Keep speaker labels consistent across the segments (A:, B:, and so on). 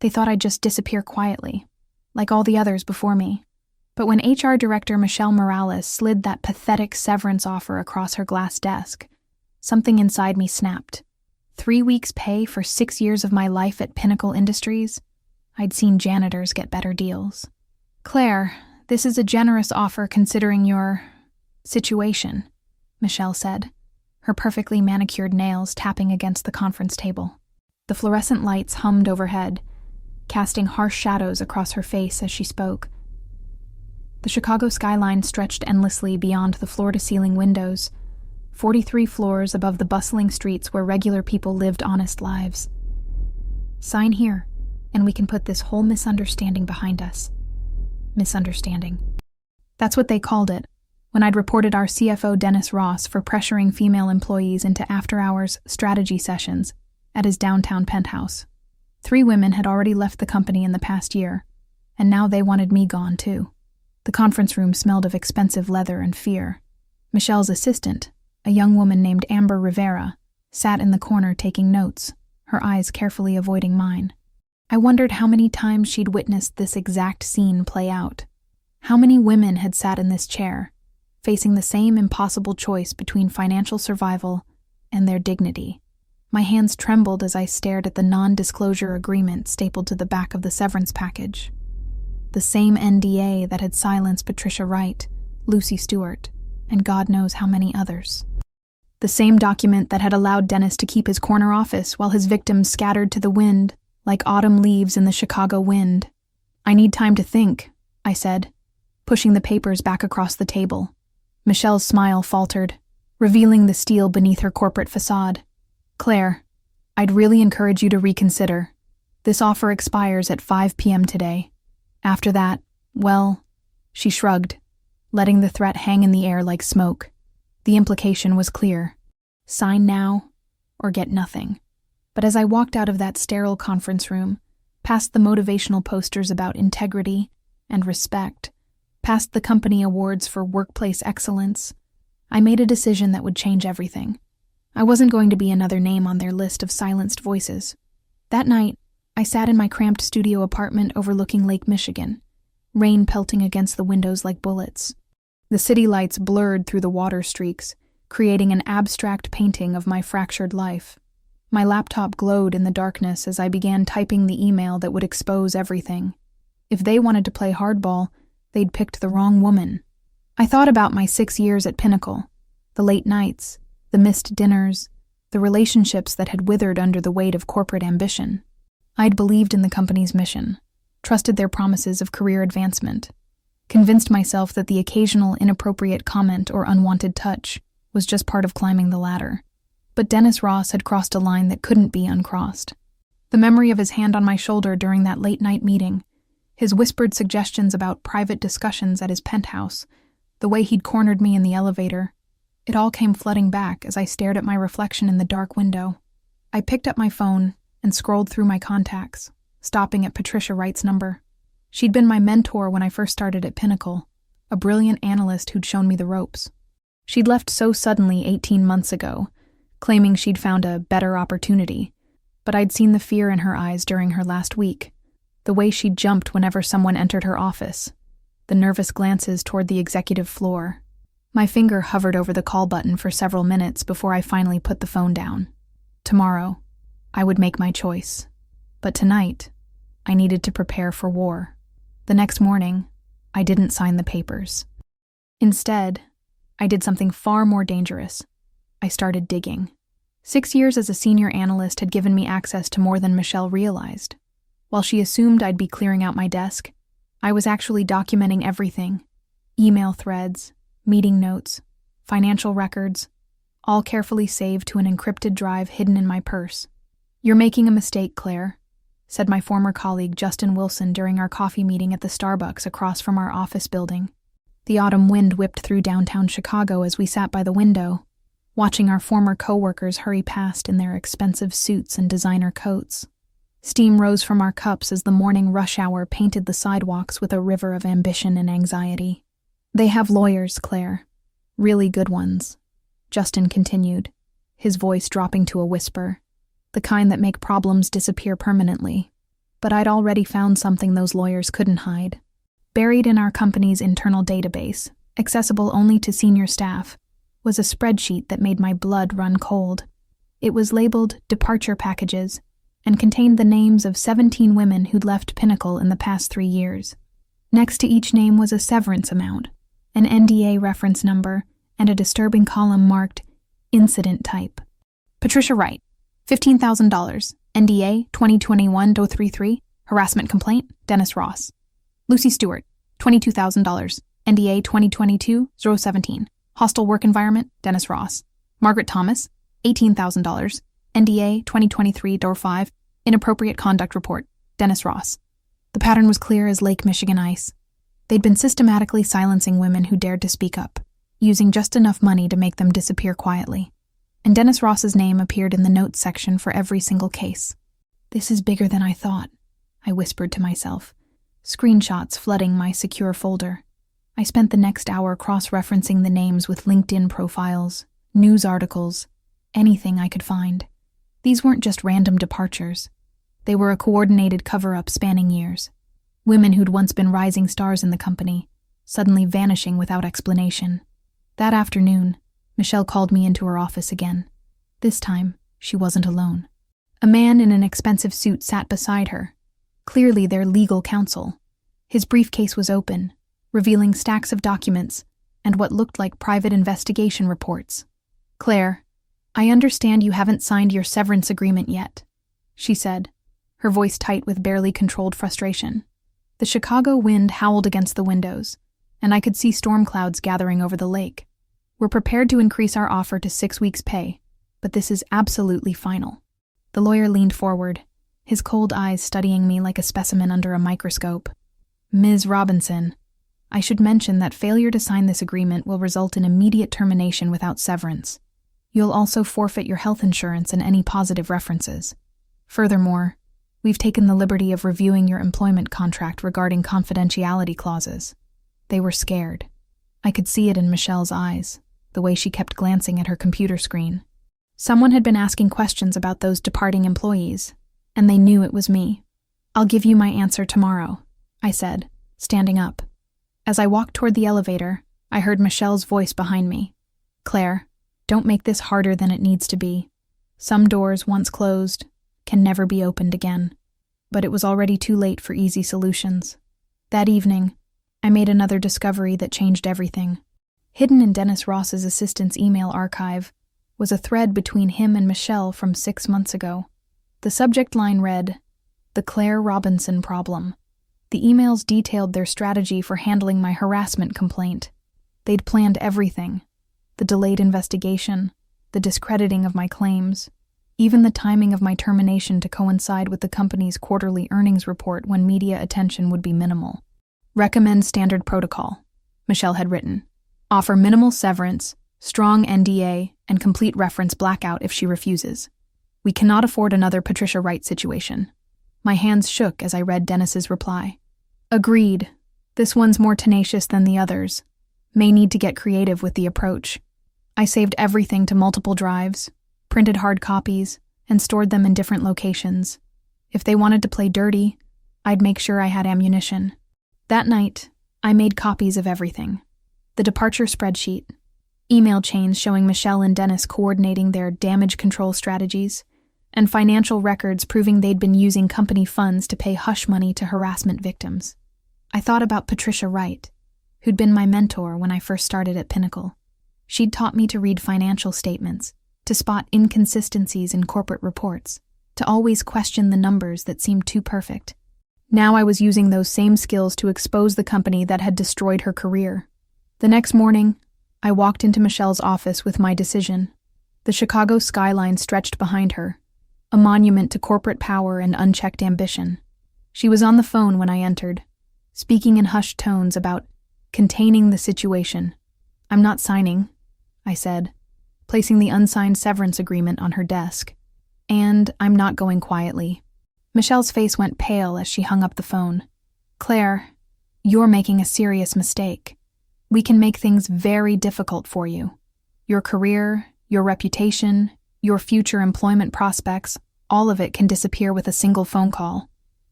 A: They thought I'd just disappear quietly, like all the others before me. But when HR Director Michelle Morales slid that pathetic severance offer across her glass desk, something inside me snapped. 3 weeks' pay for 6 years of my life at Pinnacle Industries? I'd seen janitors get better deals. "Claire, this is a generous offer considering your situation," Michelle said, her perfectly manicured nails tapping against the conference table. The fluorescent lights hummed overhead, casting harsh shadows across her face as she spoke. The Chicago skyline stretched endlessly beyond the floor-to-ceiling windows, 43 floors above the bustling streets where regular people lived honest lives. "Sign here, and we can put this whole misunderstanding behind us." Misunderstanding. That's what they called it when I'd reported our CFO Dennis Ross for pressuring female employees into after-hours strategy sessions at his downtown penthouse. 3 women had already left the company in the past year, and now they wanted me gone too. The conference room smelled of expensive leather and fear. Michelle's assistant, a young woman named Amber Rivera, sat in the corner taking notes, her eyes carefully avoiding mine. I wondered how many times she'd witnessed this exact scene play out. How many women had sat in this chair, facing the same impossible choice between financial survival and their dignity. My hands trembled as I stared at the non-disclosure agreement stapled to the back of the severance package. The same NDA that had silenced Patricia Wright, Lucy Stewart, and God knows how many others. The same document that had allowed Dennis to keep his corner office while his victims scattered to the wind like autumn leaves in the Chicago wind. "I need time to think," I said, pushing the papers back across the table. Michelle's smile faltered, revealing the steel beneath her corporate facade. "Claire, I'd really encourage you to reconsider. This offer expires at 5 p.m. today. After that, well," she shrugged, letting the threat hang in the air like smoke. The implication was clear. Sign now or get nothing. But as I walked out of that sterile conference room, past the motivational posters about integrity and respect, past the company awards for workplace excellence, I made a decision that would change everything. I wasn't going to be another name on their list of silenced voices. That night, I sat in my cramped studio apartment overlooking Lake Michigan, rain pelting against the windows like bullets. The city lights blurred through the water streaks, creating an abstract painting of my fractured life. My laptop glowed in the darkness as I began typing the email that would expose everything. If they wanted to play hardball, they'd picked the wrong woman. I thought about my 6 years at Pinnacle, the late nights, the missed dinners, the relationships that had withered under the weight of corporate ambition. I'd believed in the company's mission, trusted their promises of career advancement, convinced myself that the occasional inappropriate comment or unwanted touch was just part of climbing the ladder. But Dennis Ross had crossed a line that couldn't be uncrossed. The memory of his hand on my shoulder during that late-night meeting, his whispered suggestions about private discussions at his penthouse, the way he'd cornered me in the elevator, it all came flooding back as I stared at my reflection in the dark window. I picked up my phone and scrolled through my contacts, stopping at Patricia Wright's number. She'd been my mentor when I first started at Pinnacle, a brilliant analyst who'd shown me the ropes. She'd left so suddenly 18 months ago, claiming she'd found a better opportunity, but I'd seen the fear in her eyes during her last week, the way she jumped whenever someone entered her office, the nervous glances toward the executive floor. My finger hovered over the call button for several minutes before I finally put the phone down. Tomorrow, I would make my choice. But tonight, I needed to prepare for war. The next morning, I didn't sign the papers. Instead, I did something far more dangerous. I started digging. 6 years as a senior analyst had given me access to more than Michelle realized. While she assumed I'd be clearing out my desk, I was actually documenting everything. Email threads, meeting notes, financial records, all carefully saved to an encrypted drive hidden in my purse. "You're making a mistake, Claire," said my former colleague Justin Wilson during our coffee meeting at the Starbucks across from our office building. The autumn wind whipped through downtown Chicago as we sat by the window, watching our former coworkers hurry past in their expensive suits and designer coats. Steam rose from our cups as the morning rush hour painted the sidewalks with a river of ambition and anxiety. "They have lawyers, Claire. Really good ones," Justin continued, his voice dropping to a whisper, the kind that make problems disappear permanently. But I'd already found something those lawyers couldn't hide. Buried in our company's internal database, accessible only to senior staff, was a spreadsheet that made my blood run cold. It was labeled Departure Packages and contained the names of 17 women who'd left Pinnacle in the past 3 years. Next to each name was a severance amount, an NDA reference number, and a disturbing column marked Incident Type. Patricia Wright, $15,000, NDA 2021-033, harassment complaint, Dennis Ross. Lucy Stewart, $22,000, NDA 2022-017, hostile work environment, Dennis Ross. Margaret Thomas, $18,000, NDA 2023-5, inappropriate conduct report, Dennis Ross. The pattern was clear as Lake Michigan ice. They'd been systematically silencing women who dared to speak up, using just enough money to make them disappear quietly. And Dennis Ross's name appeared in the notes section for every single case. This is bigger than I thought, I whispered to myself, screenshots flooding my secure folder. I spent the next hour cross-referencing the names with LinkedIn profiles, news articles, anything I could find. These weren't just random departures. They were a coordinated cover-up spanning years. Women who'd once been rising stars in the company, suddenly vanishing without explanation. That afternoon, Michelle called me into her office again. This time, she wasn't alone. A man in an expensive suit sat beside her, clearly their legal counsel. His briefcase was open, revealing stacks of documents and what looked like private investigation reports. "Claire, I understand you haven't signed your severance agreement yet," she said, her voice tight with barely controlled frustration. The Chicago wind howled against the windows, and I could see storm clouds gathering over the lake. "We're prepared to increase our offer to 6 weeks' pay, but this is absolutely final." The lawyer leaned forward, his cold eyes studying me like a specimen under a microscope. "Ms. Robinson, I should mention that failure to sign this agreement will result in immediate termination without severance. You'll also forfeit your health insurance and any positive references. Furthermore, we've taken the liberty of reviewing your employment contract regarding confidentiality clauses." They were scared. I could see it in Michelle's eyes, the way she kept glancing at her computer screen. Someone had been asking questions about those departing employees, and they knew it was me. "I'll give you my answer tomorrow," I said, standing up. As I walked toward the elevator, I heard Michelle's voice behind me. "Claire, don't make this harder than it needs to be. Some doors, once closed, can never be opened again." But it was already too late for easy solutions. That evening, I made another discovery that changed everything. Hidden in Dennis Ross's assistant's email archive was a thread between him and Michelle from 6 months ago. The subject line read, "The Claire Robinson Problem." The emails detailed their strategy for handling my harassment complaint. They'd planned everything: the delayed investigation, the discrediting of my claims, even the timing of my termination to coincide with the company's quarterly earnings report when media attention would be minimal. "Recommend standard protocol," Michelle had written. "Offer minimal severance, strong NDA, and complete reference blackout if she refuses. We cannot afford another Patricia Wright situation." My hands shook as I read Dennis's reply. "Agreed. This one's more tenacious than the others. May need to get creative with the approach." I saved everything to multiple drives, printed hard copies, and stored them in different locations. If they wanted to play dirty, I'd make sure I had ammunition. That night, I made copies of everything. The departure spreadsheet, email chains showing Michelle and Dennis coordinating their damage control strategies, and financial records proving they'd been using company funds to pay hush money to harassment victims. I thought about Patricia Wright, who'd been my mentor when I first started at Pinnacle. She'd taught me to read financial statements, to spot inconsistencies in corporate reports, to always question the numbers that seemed too perfect. Now I was using those same skills to expose the company that had destroyed her career. The next morning, I walked into Michelle's office with my decision. The Chicago skyline stretched behind her, a monument to corporate power and unchecked ambition. She was on the phone when I entered, speaking in hushed tones about containing the situation. "I'm not signing," I said, placing the unsigned severance agreement on her desk. "And I'm not going quietly." Michelle's face went pale as she hung up the phone. "Claire, you're making a serious mistake. We can make things very difficult for you. Your career, your reputation, your future employment prospects, all of it can disappear with a single phone call.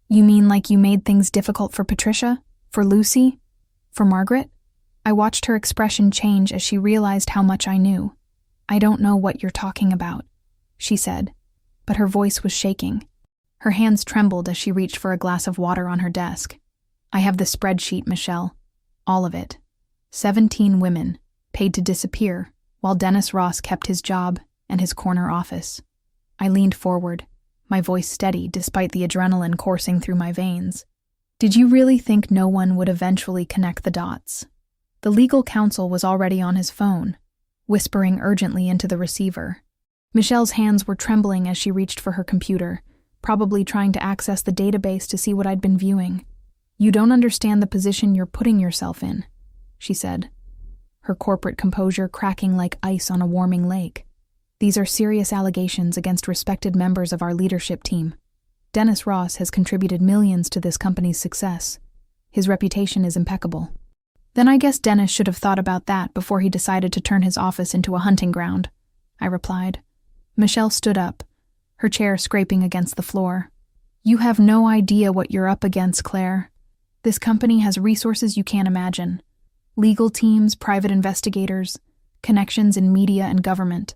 A: You mean like you made things difficult for Patricia? For Lucy? For Margaret? I watched her expression change as she realized how much I knew. I don't know what you're talking about, she said, but her voice was shaking. Her hands trembled as she reached for a glass of water on her desk. I have the spreadsheet, Michelle. All of it. 17 women, paid to disappear, while Dennis Ross kept his job and his corner office. I leaned forward, my voice steady despite the adrenaline coursing through my veins. Did you really think no one would eventually connect the dots? The legal counsel was already on his phone, whispering urgently into the receiver. Michelle's hands were trembling as she reached for her computer, probably trying to access the database to see what I'd been viewing. You don't understand the position you're putting yourself in, she said, her corporate composure cracking like ice on a warming lake. These are serious allegations against respected members of our leadership team. Dennis Ross has contributed millions to this company's success. His reputation is impeccable. Then I guess Dennis should have thought about that before he decided to turn his office into a hunting ground, I replied. Michelle stood up, her chair scraping against the floor. You have no idea what you're up against, Claire. This company has resources you can't imagine. Legal teams, private investigators, connections in media and government.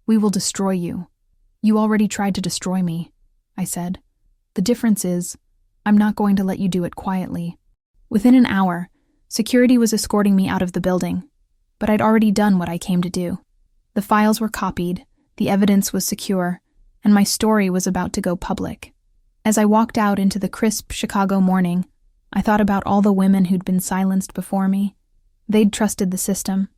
A: We will destroy you. You already tried to destroy me, I said. The difference is, I'm not going to let you do it quietly. Within an hour, security was escorting me out of the building, but I'd already done what I came to do. The files were copied, the evidence was secure, and my story was about to go public. As I walked out into the crisp Chicago morning, I thought about all the women who'd been silenced before me. They'd trusted the system,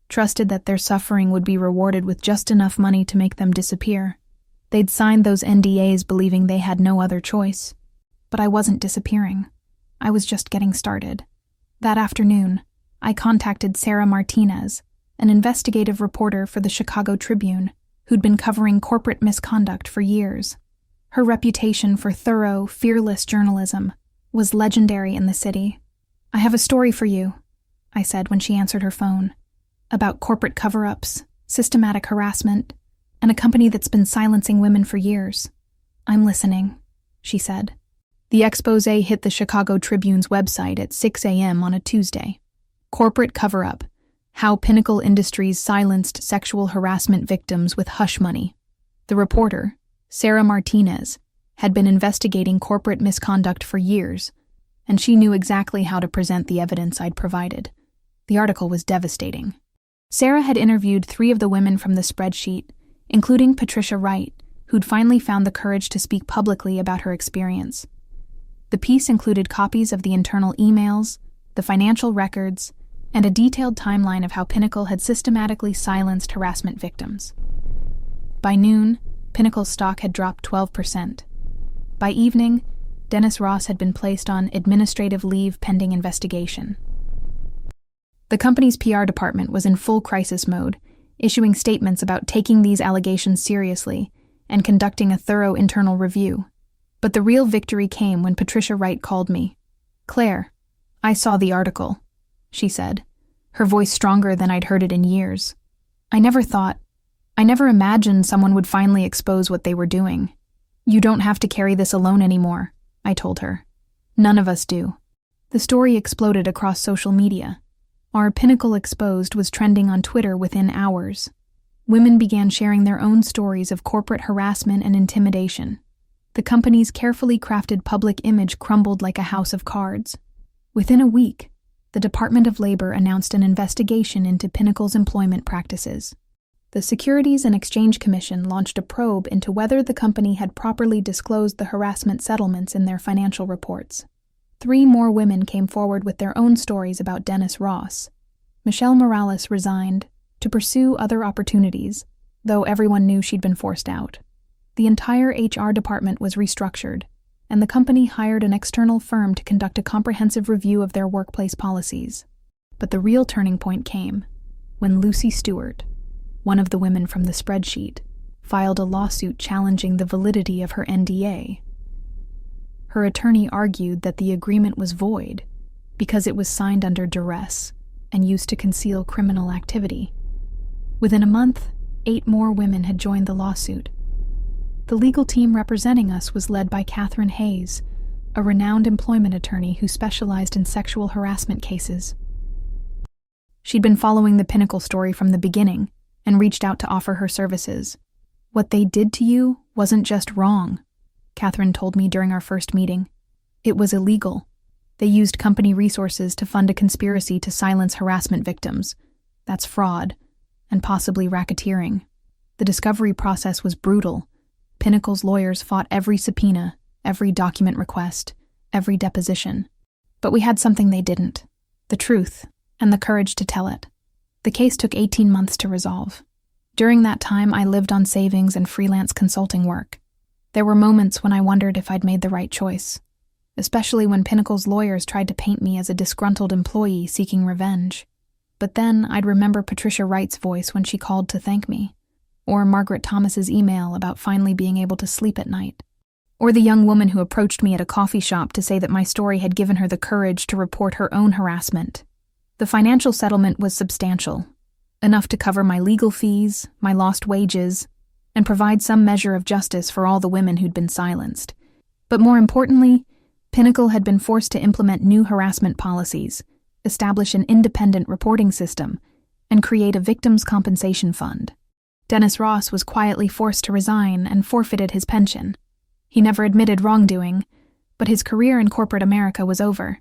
A: trusted that their suffering would be rewarded with just enough money to make them disappear. They'd signed those NDAs believing they had no other choice. But I wasn't disappearing. I was just getting started. That afternoon, I contacted Sarah Martinez, an investigative reporter for the Chicago Tribune, who'd been covering corporate misconduct for years. Her reputation for thorough, fearless journalism was legendary in the city. I have a story for you, I said when she answered her phone, about corporate cover-ups, systematic harassment, and a company that's been silencing women for years. I'm listening, she said. The expose hit the Chicago Tribune's website at 6 a.m. on a Tuesday. Corporate cover-up: how Pinnacle Industries silenced sexual harassment victims with hush money. The reporter, Sarah Martinez, had been investigating corporate misconduct for years, and she knew exactly how to present the evidence I'd provided. The article was devastating. Sarah had interviewed 3 of the women from the spreadsheet, including Patricia Wright, who'd finally found the courage to speak publicly about her experience. The piece included copies of the internal emails, the financial records, and a detailed timeline of how Pinnacle had systematically silenced harassment victims. By noon, Pinnacle's stock had dropped 12%. By evening, Dennis Ross had been placed on administrative leave pending investigation. The company's PR department was in full crisis mode, issuing statements about taking these allegations seriously and conducting a thorough internal review. But the real victory came when Patricia Wright called me. Claire, I saw the article, she said, her voice stronger than I'd heard it in years. I never imagined someone would finally expose what they were doing. You don't have to carry this alone anymore, I told her. None of us do. The story exploded across social media. Our Pinnacle Exposed was trending on Twitter within hours. Women began sharing their own stories of corporate harassment and intimidation. The company's carefully crafted public image crumbled like a house of cards. Within a week, the Department of Labor announced an investigation into Pinnacle's employment practices. The Securities and Exchange Commission launched a probe into whether the company had properly disclosed the harassment settlements in their financial reports. 3 more women came forward with their own stories about Dennis Ross. Michelle Morales resigned to pursue other opportunities, though everyone knew she'd been forced out. The entire HR department was restructured, and the company hired an external firm to conduct a comprehensive review of their workplace policies. But the real turning point came when Lucy Stewart, one of the women from the spreadsheet, filed a lawsuit challenging the validity of her NDA. Her attorney argued that the agreement was void because it was signed under duress and used to conceal criminal activity. Within a month, 8 more women had joined the lawsuit. The legal team representing us was led by Catherine Hayes, a renowned employment attorney who specialized in sexual harassment cases. She'd been following the Pinnacle story from the beginning and reached out to offer her services. "What they did to you wasn't just wrong," Catherine told me during our first meeting. "It was illegal. They used company resources to fund a conspiracy to silence harassment victims. That's fraud, and possibly racketeering. The discovery process was brutal. Pinnacle's lawyers fought every subpoena, every document request, every deposition. But we had something they didn't: the truth, and the courage to tell it. The case took 18 months to resolve. During that time, I lived on savings and freelance consulting work. There were moments when I wondered if I'd made the right choice, especially when Pinnacle's lawyers tried to paint me as a disgruntled employee seeking revenge. But then I'd remember Patricia Wright's voice when she called to thank me, or Margaret Thomas's email about finally being able to sleep at night, or the young woman who approached me at a coffee shop to say that my story had given her the courage to report her own harassment. The financial settlement was substantial, enough to cover my legal fees, my lost wages, and provide some measure of justice for all the women who'd been silenced. But more importantly, Pinnacle had been forced to implement new harassment policies, establish an independent reporting system, and create a victims' compensation fund. Dennis Ross was quietly forced to resign and forfeited his pension. He never admitted wrongdoing, but his career in corporate America was over.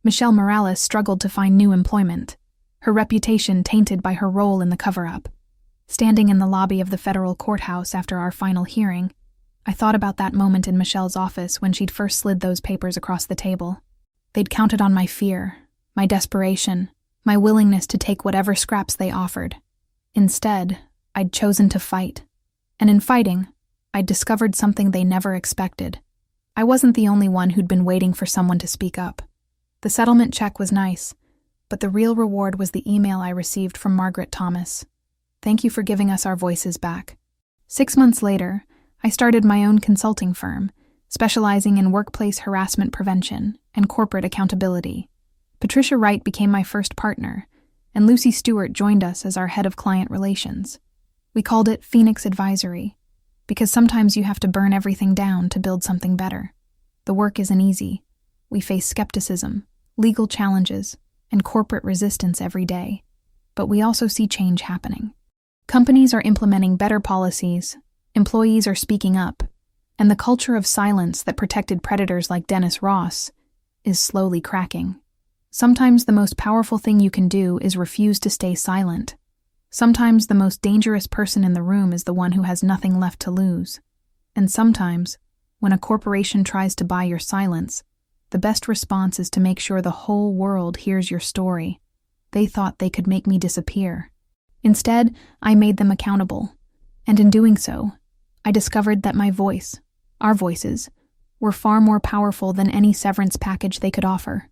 A: Michelle Morales struggled to find new employment, her reputation tainted by her role in the cover-up. Standing in the lobby of the federal courthouse after our final hearing, I thought about that moment in Michelle's office when she'd first slid those papers across the table. They'd counted on my fear, my desperation, my willingness to take whatever scraps they offered. Instead, I'd chosen to fight. And in fighting, I'd discovered something they never expected. I wasn't the only one who'd been waiting for someone to speak up. The settlement check was nice, but the real reward was the email I received from Margaret Thomas. "Thank you for giving us our voices back." 6 months later, I started my own consulting firm, specializing in workplace harassment prevention and corporate accountability. Patricia Wright became my first partner, and Lucy Stewart joined us as our head of client relations. We called it Phoenix Advisory, because sometimes you have to burn everything down to build something better. The work isn't easy. We face skepticism, legal challenges, and corporate resistance every day. But we also see change happening. Companies are implementing better policies, employees are speaking up, and the culture of silence that protected predators like Dennis Ross is slowly cracking. Sometimes the most powerful thing you can do is refuse to stay silent. Sometimes the most dangerous person in the room is the one who has nothing left to lose. And sometimes, when a corporation tries to buy your silence, the best response is to make sure the whole world hears your story. They thought they could make me disappear. Instead, I made them accountable. And in doing so, I discovered that my voice, our voices, were far more powerful than any severance package they could offer.